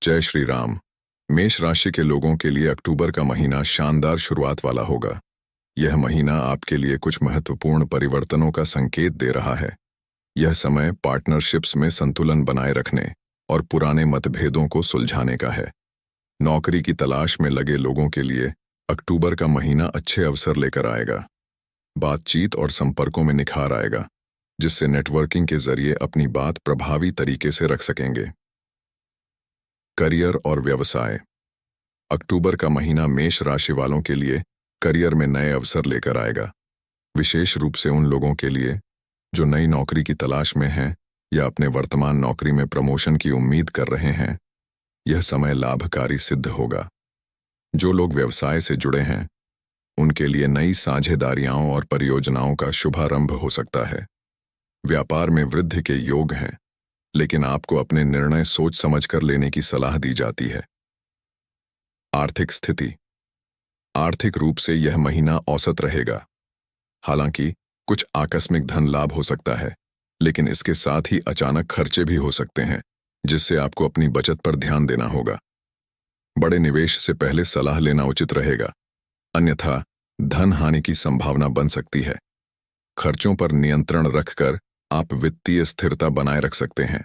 जय श्री राम। मेष राशि के लोगों के लिए अक्टूबर का महीना शानदार शुरुआत वाला होगा। यह महीना आपके लिए कुछ महत्वपूर्ण परिवर्तनों का संकेत दे रहा है। यह समय पार्टनरशिप्स में संतुलन बनाए रखने और पुराने मतभेदों को सुलझाने का है। नौकरी की तलाश में लगे लोगों के लिए अक्टूबर का महीना अच्छे अवसर लेकर आएगा। बातचीत और संपर्कों में निखार आएगा, जिससे नेटवर्किंग के जरिए अपनी बात प्रभावी तरीके से रख सकेंगे। करियर और व्यवसाय। अक्टूबर का महीना मेष राशि वालों के लिए करियर में नए अवसर लेकर आएगा, विशेष रूप से उन लोगों के लिए जो नई नौकरी की तलाश में हैं या अपने वर्तमान नौकरी में प्रमोशन की उम्मीद कर रहे हैं। यह समय लाभकारी सिद्ध होगा। जो लोग व्यवसाय से जुड़े हैं, उनके लिए नई साझेदारियों और परियोजनाओं का शुभारंभ हो सकता है। व्यापार में वृद्धि के योग हैं, लेकिन आपको अपने निर्णय सोच समझकर लेने की सलाह दी जाती है। आर्थिक स्थिति। आर्थिक रूप से यह महीना औसत रहेगा। हालांकि कुछ आकस्मिक धन लाभ हो सकता है, लेकिन इसके साथ ही अचानक खर्चे भी हो सकते हैं, जिससे आपको अपनी बचत पर ध्यान देना होगा। बड़े निवेश से पहले सलाह लेना उचित रहेगा, अन्यथा धन हानि की संभावना बन सकती है। खर्चों पर नियंत्रण रखकर आप वित्तीय स्थिरता बनाए रख सकते हैं।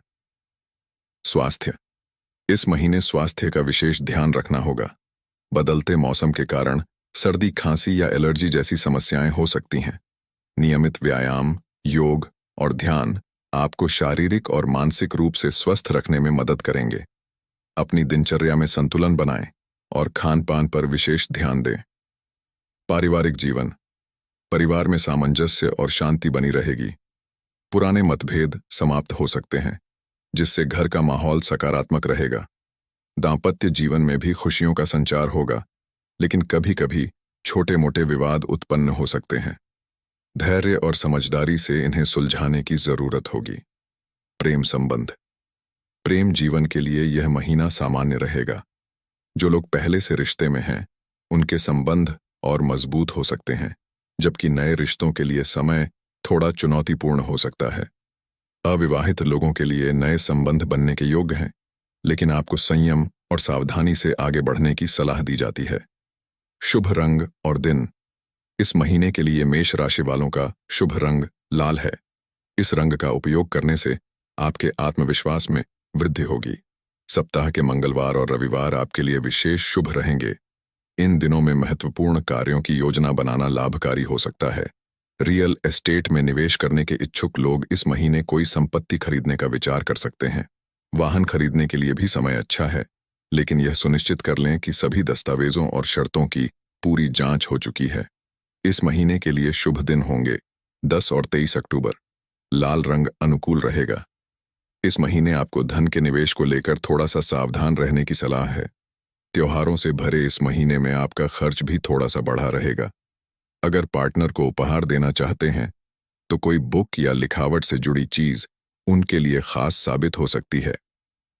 स्वास्थ्य। इस महीने स्वास्थ्य का विशेष ध्यान रखना होगा। बदलते मौसम के कारण सर्दी, खांसी या एलर्जी जैसी समस्याएं हो सकती हैं। नियमित व्यायाम, योग और ध्यान आपको शारीरिक और मानसिक रूप से स्वस्थ रखने में मदद करेंगे। अपनी दिनचर्या में संतुलन बनाएं और खान-पान पर विशेष ध्यान दें। पारिवारिक जीवन। परिवार में सामंजस्य और शांति बनी रहेगी। पुराने मतभेद समाप्त हो सकते हैं, जिससे घर का माहौल सकारात्मक रहेगा। दांपत्य जीवन में भी खुशियों का संचार होगा, लेकिन कभी-कभी छोटे-मोटे विवाद उत्पन्न हो सकते हैं। धैर्य और समझदारी से इन्हें सुलझाने की जरूरत होगी। प्रेम संबंध। प्रेम जीवन के लिए यह महीना सामान्य रहेगा। जो लोग पहले से रिश्ते में हैं, उनके संबंध और मजबूत हो सकते हैं, जबकि नए रिश्तों के लिए समय थोड़ा चुनौतीपूर्ण हो सकता है। अविवाहित लोगों के लिए नए संबंध बनने के योग्य हैं, लेकिन आपको संयम और सावधानी से आगे बढ़ने की सलाह दी जाती है। शुभ रंग और दिन। इस महीने के लिए मेष राशि वालों का शुभ रंग लाल है। इस रंग का उपयोग करने से आपके आत्मविश्वास में वृद्धि होगी। सप्ताह के मंगलवार और रविवार आपके लिए विशेष शुभ रहेंगे। इन दिनों में महत्वपूर्ण कार्यों की योजना बनाना लाभकारी हो सकता है। रियल एस्टेट में निवेश करने के इच्छुक लोग इस महीने कोई संपत्ति खरीदने का विचार कर सकते हैं। वाहन खरीदने के लिए भी समय अच्छा है, लेकिन यह सुनिश्चित कर लें कि सभी दस्तावेजों और शर्तों की पूरी जांच हो चुकी है। इस महीने के लिए शुभ दिन होंगे 10 और 23 अक्टूबर। लाल रंग अनुकूल रहेगा। इस महीने आपको धन के निवेश को लेकर थोड़ा सा सावधान रहने की सलाह है। त्योहारों से भरे इस महीने में आपका खर्च भी थोड़ा सा बढ़ा रहेगा। अगर पार्टनर को उपहार देना चाहते हैं, तो कोई बुक या लिखावट से जुड़ी चीज उनके लिए खास साबित हो सकती है।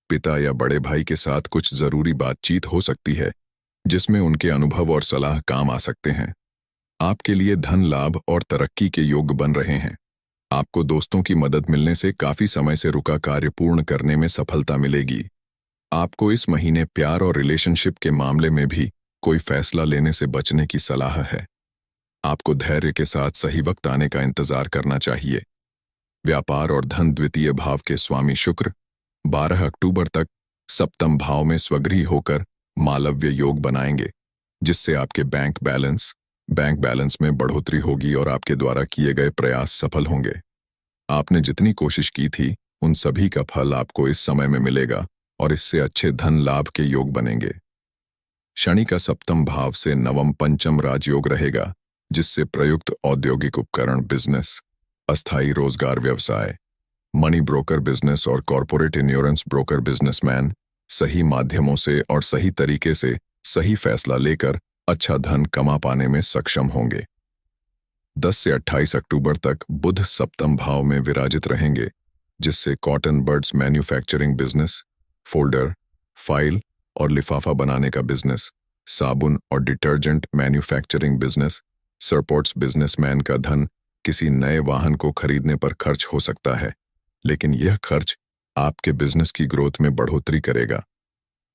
पिता या बड़े भाई के साथ कुछ जरूरी बातचीत हो सकती है, जिसमें उनके अनुभव और सलाह काम आ सकते हैं। आपके लिए धन लाभ और तरक्की के योग बन रहे हैं। आपको दोस्तों की मदद मिलने से काफी समय से रुका कार्य पूर्ण करने में सफलता मिलेगी। आपको इस महीने प्यार और रिलेशनशिप के मामले में भी कोई फैसला लेने से बचने की सलाह है। आपको धैर्य के साथ सही वक्त आने का इंतजार करना चाहिए। व्यापार और धन द्वितीय भाव के स्वामी शुक्र 12 अक्टूबर तक सप्तम भाव में स्वगृही होकर मालव्य योग बनाएंगे, जिससे आपके बैंक बैलेंस में बढ़ोतरी होगी और आपके द्वारा किए गए प्रयास सफल होंगे। आपने जितनी कोशिश की थी, उन सभी का फल आपको इस समय में मिलेगा और इससे अच्छे धन लाभ के योग बनेंगे। शनि का सप्तम भाव से नवम पंचम राजयोग रहेगा, जिससे प्रयुक्त औद्योगिक उपकरण बिजनेस, अस्थायी रोजगार व्यवसाय, मनी ब्रोकर बिजनेस और कॉरपोरेट इंश्योरेंस ब्रोकर बिजनेसमैन सही माध्यमों से और सही तरीके से सही फैसला लेकर अच्छा धन कमा पाने में सक्षम होंगे। 10 से 28 अक्टूबर तक बुध सप्तम भाव में विराजित रहेंगे, जिससे cotton buds manufacturing business, folder, file और लिफाफा बनाने का बिजनेस, साबुन और डिटर्जेंट मैन्युफैक्चरिंग बिजनेस, सरपोर्ट्स बिजनेसमैन का धन किसी नए वाहन को खरीदने पर खर्च हो सकता है, लेकिन यह खर्च आपके बिजनेस की ग्रोथ में बढ़ोतरी करेगा।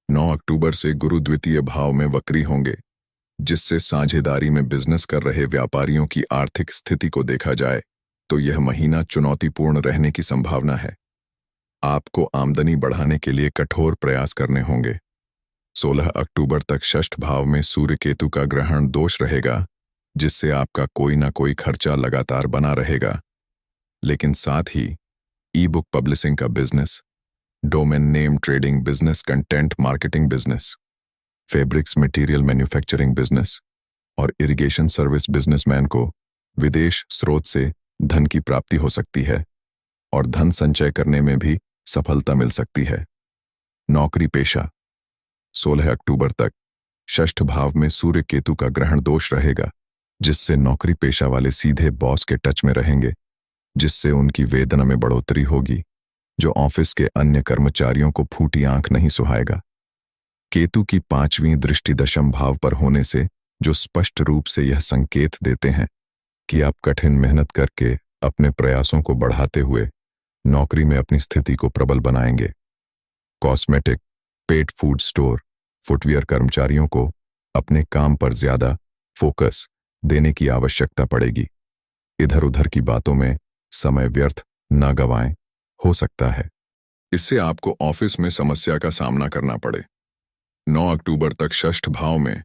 9 अक्टूबर से गुरु द्वितीय भाव में वक्री होंगे, जिससे साझेदारी में बिजनेस कर रहे व्यापारियों की आर्थिक स्थिति को देखा जाए तो यह महीना चुनौतीपूर्ण रहने की संभावना है। आपको आमदनी बढ़ाने के लिए कठोर प्रयास करने होंगे। 16 अक्टूबर तक षष्ठ भाव में सूर्य केतु का ग्रहण दोष रहेगा, जिससे आपका कोई ना कोई खर्चा लगातार बना रहेगा। लेकिन साथ ही ई बुक पब्लिशिंग का business, domain name trading business, content marketing business, fabrics material manufacturing business और इरिगेशन सर्विस बिजनेसमैन को विदेश स्रोत से धन की प्राप्ति हो सकती है और धन संचय करने में भी सफलता मिल सकती है। नौकरी पेशा, 16 अक्टूबर तक षष्ठ भाव में सूर्य केतु का ग्रहण दोष रहेगा, जिससे नौकरी पेशा वाले सीधे बॉस के टच में रहेंगे, जिससे उनकी वेतन में बढ़ोतरी होगी, जो ऑफिस के अन्य कर्मचारियों को फूटी आंख नहीं सुहाएगा। केतु की 5वीं दृष्टि दशम भाव पर होने से जो स्पष्ट रूप से यह संकेत देते हैं कि आप कठिन मेहनत करके अपने प्रयासों को बढ़ाते हुए नौकरी में अपनी स्थिति को प्रबल बनाएंगे। Cosmetic, pet food store, footwear कर्मचारियों को अपने काम पर ज्यादा फोकस देने की आवश्यकता पड़ेगी। इधर उधर की बातों में समय व्यर्थ न गवाएं, हो सकता है इससे आपको ऑफिस में समस्या का सामना करना पड़े। 9 अक्टूबर तक षष्ठ भाव में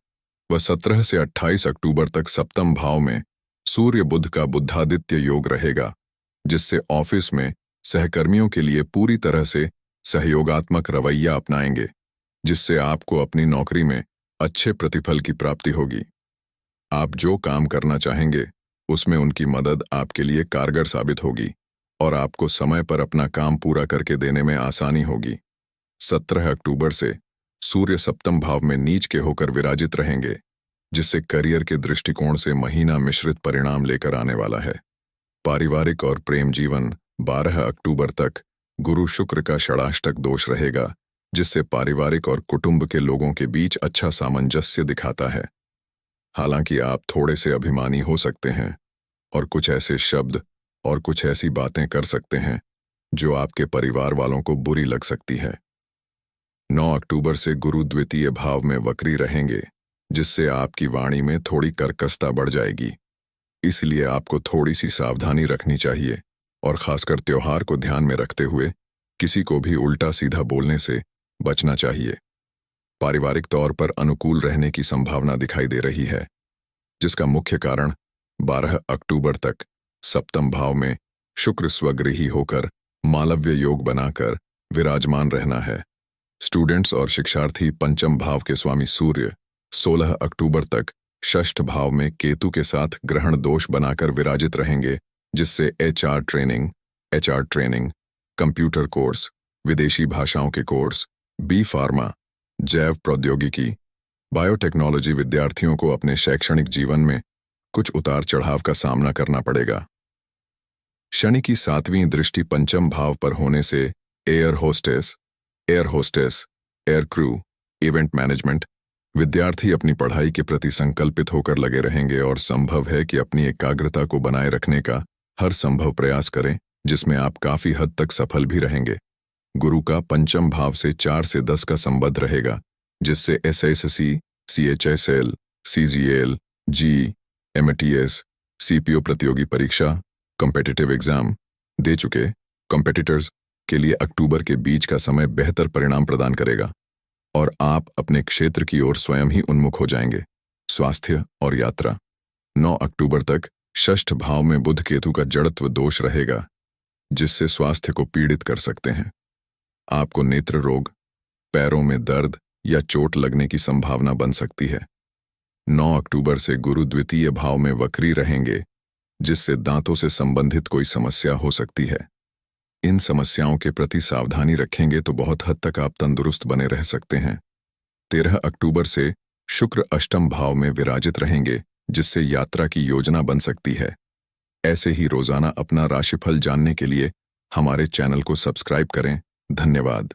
व 17 से 28 अक्टूबर तक सप्तम भाव में सूर्य बुध का बुधादित्य योग रहेगा, जिससे ऑफिस में सहकर्मियों के लिए पूरी तरह से सहयोगात्मक रवैया अपनाएंगे, जिससे आपको अपनी नौकरी में अच्छे प्रतिफल की प्राप्ति होगी। आप जो काम करना चाहेंगे उसमें उनकी मदद आपके लिए कारगर साबित होगी और आपको समय पर अपना काम पूरा करके देने में आसानी होगी। 17 अक्टूबर से सूर्य सप्तम भाव में नीच के होकर विराजित रहेंगे, जिससे करियर के दृष्टिकोण से महीना मिश्रित परिणाम लेकर आने वाला है। पारिवारिक और प्रेम जीवन, 12 अक्टूबर तक गुरु शुक्र का षडाष्टक दोष रहेगा, जिससे पारिवारिक और कुटुंब के लोगों के बीच अच्छा सामंजस्य दिखाता है। हालांकि आप थोड़े से अभिमानी हो सकते हैं और कुछ ऐसे शब्द और कुछ ऐसी बातें कर सकते हैं जो आपके परिवार वालों को बुरी लग सकती है। 9 अक्टूबर से गुरु द्वितीय भाव में वक्री रहेंगे, जिससे आपकी वाणी में थोड़ी कर्कशता बढ़ जाएगी। इसलिए आपको थोड़ी सी सावधानी रखनी चाहिए और खासकर त्योहार को ध्यान में रखते हुए किसी को भी उल्टा सीधा बोलने से बचना चाहिए। पारिवारिक तौर पर अनुकूल रहने की संभावना दिखाई दे रही है, जिसका मुख्य कारण 12 अक्टूबर तक सप्तम भाव में शुक्र स्वगृही होकर मालव्य योग बनाकर विराजमान रहना है। स्टूडेंट्स और शिक्षार्थी पंचम भाव के स्वामी सूर्य 16 अक्टूबर तक षष्ठ भाव में केतु के साथ ग्रहण दोष बनाकर विराजित रहेंगे, जिससे एचआर ट्रेनिंग, कंप्यूटर कोर्स, विदेशी भाषाओं के कोर्स, बी फार्मा, जैव प्रौद्योगिकी, बायोटेक्नोलॉजी विद्यार्थियों को अपने शैक्षणिक जीवन में कुछ उतार चढ़ाव का सामना करना पड़ेगा। शनि की 7वीं दृष्टि पंचम भाव पर होने से air hostess, air crew, event management विद्यार्थी अपनी पढ़ाई के प्रति संकल्पित होकर लगे रहेंगे और संभव है कि अपनी एकाग्रता को बनाए रखने का हर संभव प्रयास करें, जिसमें आप काफी हद तक सफल भी रहेंगे। गुरु का पंचम भाव से 4 से 10 का संबंध रहेगा, जिससे एसएससी, सीएचएसएल, सीजीएल, जी, एमटीएस, सीपीओ प्रतियोगी परीक्षा, कॉम्पिटिटिव एग्जाम दे चुके कॉम्पिटिटर्स के लिए अक्टूबर के बीच का समय बेहतर परिणाम प्रदान करेगा और आप अपने क्षेत्र की ओर स्वयं ही उन्मुख हो जाएंगे। स्वास्थ्य और यात्रा, 9 अक्टूबर तक षष्ठ भाव में बुध केतु का जड़त्व दोष रहेगा, जिससे स्वास्थ्य को पीड़ित कर सकते हैं। आपको नेत्र रोग, पैरों में दर्द या चोट लगने की संभावना बन सकती है। 9 अक्टूबर से गुरु द्वितीय भाव में वक्री रहेंगे, जिससे दांतों से संबंधित कोई समस्या हो सकती है। इन समस्याओं के प्रति सावधानी रखेंगे तो बहुत हद तक आप तंदुरुस्त बने रह सकते हैं। 13 अक्टूबर से शुक्र अष्टम भाव में विराजित रहेंगे, जिससे यात्रा की योजना बन सकती है। ऐसे ही रोजाना अपना राशिफल जानने के लिए हमारे चैनल को सब्सक्राइब करें। धन्यवाद।